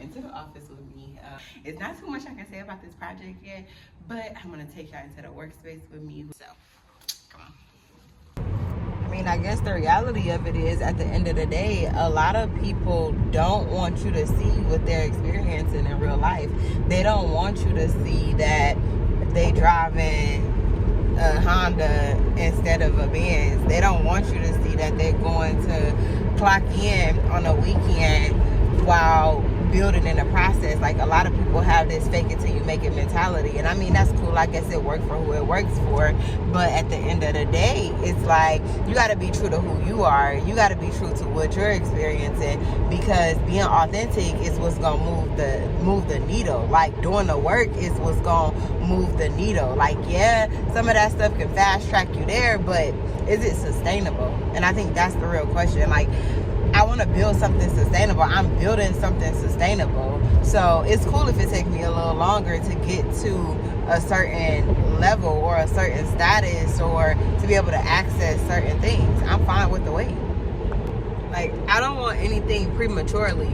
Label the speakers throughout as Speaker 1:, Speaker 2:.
Speaker 1: into the office with me. It's not too much I can say about this project yet, but I'm gonna take y'all into the workspace with me. So, come on. I mean, I guess the reality of it is, at the end of the day, a lot of people don't want you to see what they're experiencing in real life. They don't want you to see that they driving a Honda instead of a Benz. They don't want you to see that they're going to clock in on a weekend while building in the process. Like, a lot of people have this fake it till you make it mentality, and I mean, that's cool. I guess it works for who it works for, but at the end of the day, it's like, you got to be true to who you are. You got to be true to what you're experiencing, because being authentic is what's gonna move the needle. Like, doing the work is what's gonna move the needle. Like, yeah, some of that stuff can fast track you there, but is it sustainable? And I think that's the real question. Like, I want to build something sustainable. I'm building something sustainable. So it's cool if it takes me a little longer to get to a certain level or a certain status, or to be able to access certain things. I'm fine with the wait. Like, I don't want anything prematurely,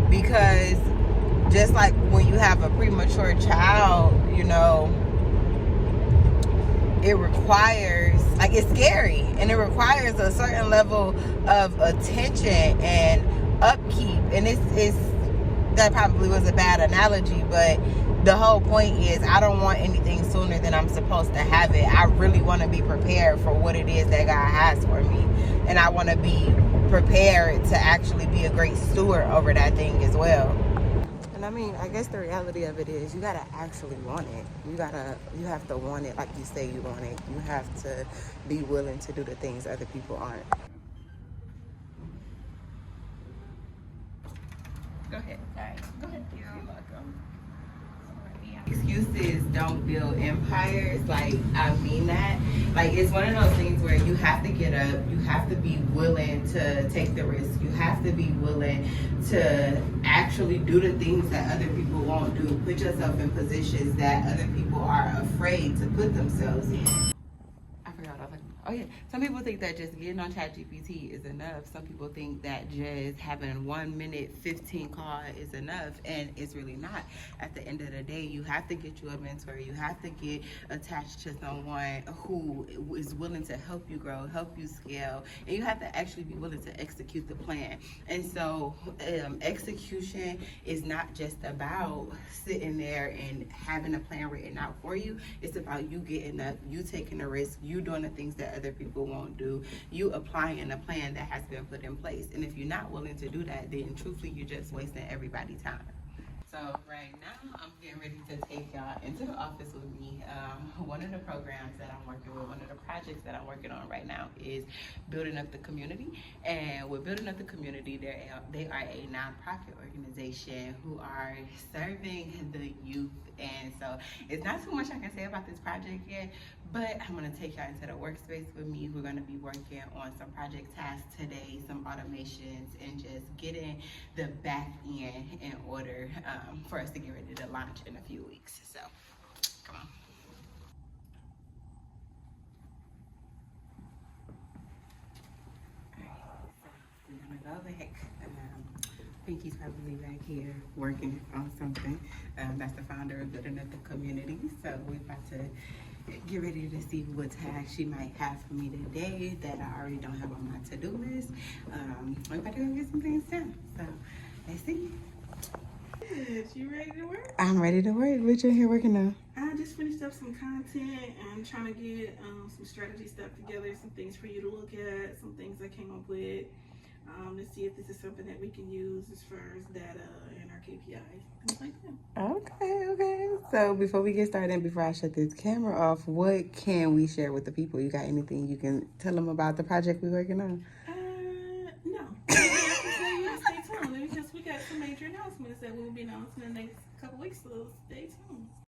Speaker 1: because just like when you have a premature child, you know, it requires, like, it's scary, and it requires a certain level of attention and upkeep. And it's that probably was a bad analogy, but the whole point is, I don't want anything sooner than I'm supposed to have it. I really want to be prepared for what it is that God has for me, and I want to be prepared to actually be a great steward over that thing as well. I mean, I guess the reality of it is, you gotta actually want it. You have to want it like you say you want it. You have to be willing to do the things other people aren't. Go ahead.
Speaker 2: All right. Go ahead. You're welcome.
Speaker 1: Excuses don't build empires. Like, I mean that. Like, it's one of those things where you have to get up. You have to be willing to take the risk. You have to be willing to actually do the things that other people won't do. Put yourself in positions that other people are afraid to put themselves in. I forgot what I was like. Oh yeah, some people think that just getting on ChatGPT is enough. Some people think that just having 1 minute 15 call is enough, and it's really not. At the end of the day, you have to get you a mentor. You have to get attached to someone who is willing to help you grow, help you scale, and you have to actually be willing to execute the plan. And so execution is not just about sitting there and having a plan written out for you. It's about you getting up, you taking the risk, you doing the things that other people won't do, you applying a plan that has been put in place. And if you're not willing to do that, then truthfully, you're just wasting everybody's time. So right now, I'm getting ready to take y'all into the office with me. One of the programs that I'm working with, one of the projects that I'm working on right now, is building up the community. And with building up the community, they are a nonprofit organization who are serving the youth. And so it's not too much I can say about this project yet, but I'm gonna take y'all into the workspace with me. We're gonna be working on some project tasks today, some automations, and just getting the back end in order for us to get ready to launch in a few weeks. So, come on. All right, so we're gonna go back. Pinky's probably back here working on something. That's the founder of Building Up the Community. So we're about to get ready to see what tasks she might have for me today that I already don't have on my to-do list. We're about to go get some things done. So let's see.
Speaker 2: You ready to work?
Speaker 1: I'm ready to work. What you here working on?
Speaker 2: I just finished up some content. I'm trying to get some strategy stuff together, some things for you to look at, some things I came up with. To see if this is something that we can use as far as data and our KPIs, things like that.
Speaker 1: Okay. So before we get started and before I shut this camera off, what can we share with the people? You got anything you can tell them about the project we're working on?
Speaker 2: No. I have to tell you to stay tuned because we got some major announcements that we'll be announcing in the next couple weeks, so stay tuned.